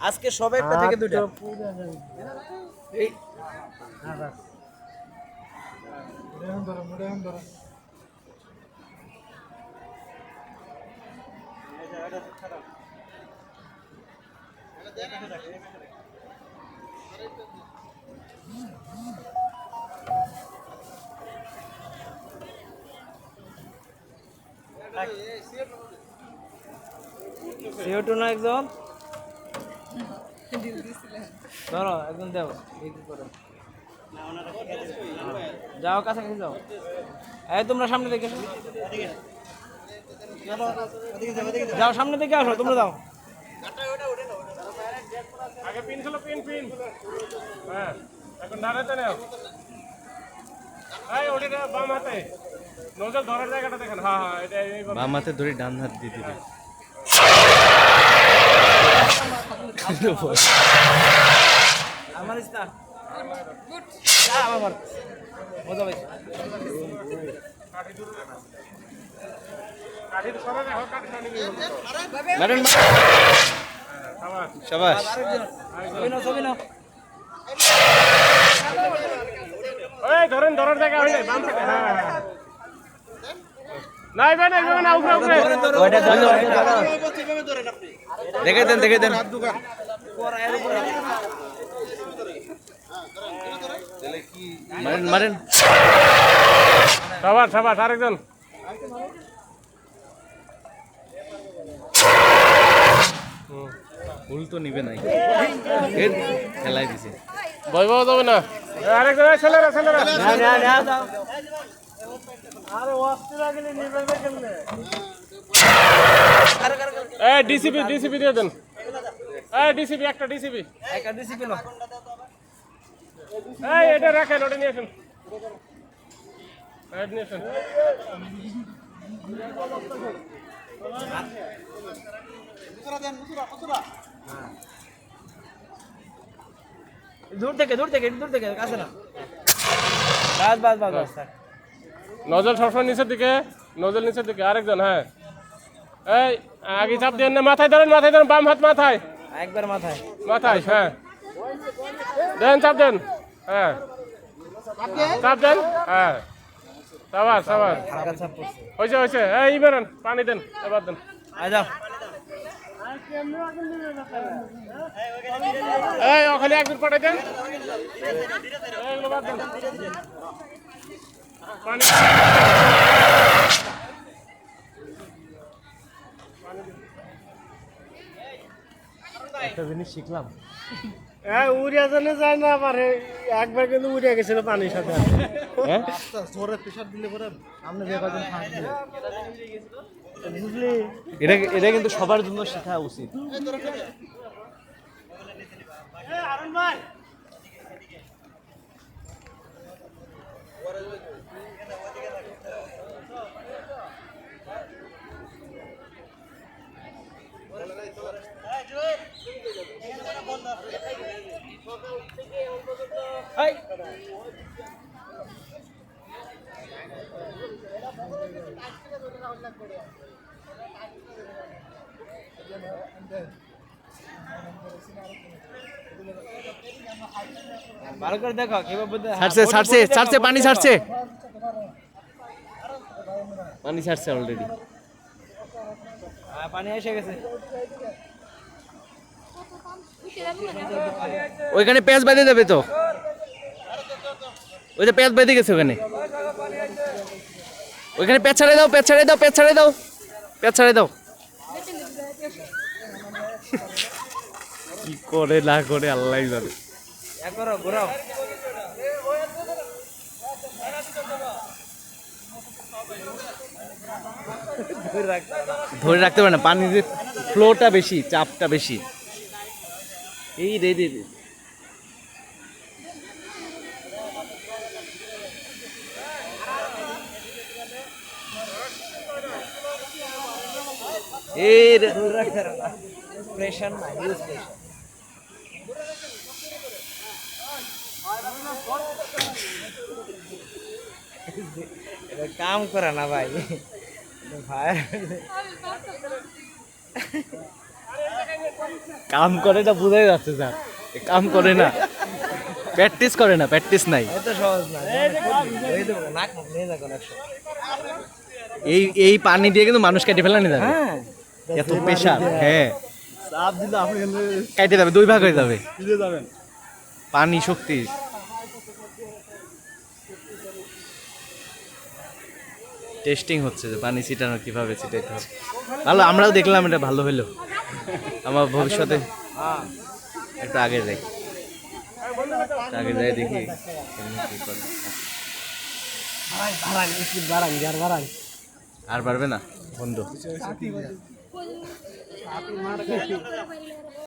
আজকে সবে একটা থেকে দুইটা এই CO2 না একদম ধরো একদম দাও এই কি করো যাও কাছাকাছি যাও এই তোমরা সামনে থেকে এসো যাও সামনে থেকে আসো তোমরা যাও আগে পিন ছিল পিন হ্যাঁ এখন দাঁড়াতে নাও এই ওটা বাম হাতে নজল ধরার জায়গাটা দেখেন হ্যাঁ হ্যাঁ এটা এই বাম হাতে ধরে ডান হাত দিয়ে দিবে আমার ইস্তা গুড যা আমার মজা পাইছি কাঠি তো সরে রাখো কাঠি টানি নিয়ে মারেন শাবাশ ছবি নাও এই ধরেন ধরার জায়গা হইলে বাম থেকে হ্যাঁ নাই ভাই না উপরে ওইটা ধরো দেখে দেন মারেন সাবাস আরেকজন ফুল তো নিবে নাই খেলাই দিছে ভয় পাওয়া যাবে না আরেকজন ছেলেরা দাও আরে অস্থির আগলে নিবে কেমনে এই ডিসিপি দিয়ে দেন এই ডিসিপি একটা ডিসিপি একটা ডিসিপি নাও এই এটা রাখেন ওটা নিয়ে আসুন এটা নিয়ে আসুন দূর থেকে কাছে না বাস নজল সবসময় নিচের দিকে আরেকজন হ্যাঁ এই আগে চাপ দেন না মাথায় ধরেন বাম হাত মাথায় একবার মাথায় হ্যাঁ চাপ দেন হ্যাঁ চাপ দেন হ্যাঁ সাবাস হালকা চাপ পড়ছে হয়েছে এই বেরোন পানি দেন এবার দেন আয় যাও এই ওখানে একজন পাঠাই দেন এইগুলো বাদ দেন পানি একটা জিনিস শিখলাম উড়িয়া জানে যায় না পারে একবার কিন্তু উড়িয়া গেছিল পানির সাথে হ্যাঁ জোরে প্রেসার দিলে পরে সামনে যে কজন থাকবে বুঝলি এটা কিন্তু সবার জন্য শেখা উচিত ভালো করে দেখো কিভাবে ছাড়ছে পানি ছাড়ছে অলরেডি পানি এসে গেছে ওইখানে পেঁয়াজ বেঁধে দেবে তো ওই যে পেঁয়াজ বেঁধে গেছে ওইখানে পেঁয়াজ ছাড়াই দাও কি করে না করে আল্লাহ জানে একবার ঘোরাও ধরে রাখতে পারে না পানির ফ্লোটা বেশি চাপটা বেশি এই রে ধরে রাখতে পারো না প্রেশার না হিউজ প্রেশার এটা কাম করে না ভাই ভাই কাম করে না বোঝাই যাচ্ছে স্যার, কাম করে না, প্র্যাকটিস করে না, প্র্যাকটিস নাই। এত সহজ না, এই তো নাক মুখ নিয়ে যাক অনেক সময়। এই এই পানি দিয়ে কিন্তু মানুষ কেটে ফেলানি যাবে, হ্যাঁ এত প্রেশার। হ্যাঁ, চাপ দিলে আপনি কেটে যাবে, 2 ভাগ হয়ে যাবে দিতে যাবেন। পানি শক্তি। টেস্টিং হচ্ছে যে পানি ছিটানো কিভাবে ছিটাইতে হবে। ভালো, আমরাও দেখলাম, এটা ভালো হলো। আমার ভবিষ্যতে একটু আগে যাই, আগে যাই দেখি কেমনে কি করে। বাড়ান স্পিড বাড়ান, যার বাড়ান। আর পারবে না বন্ধু।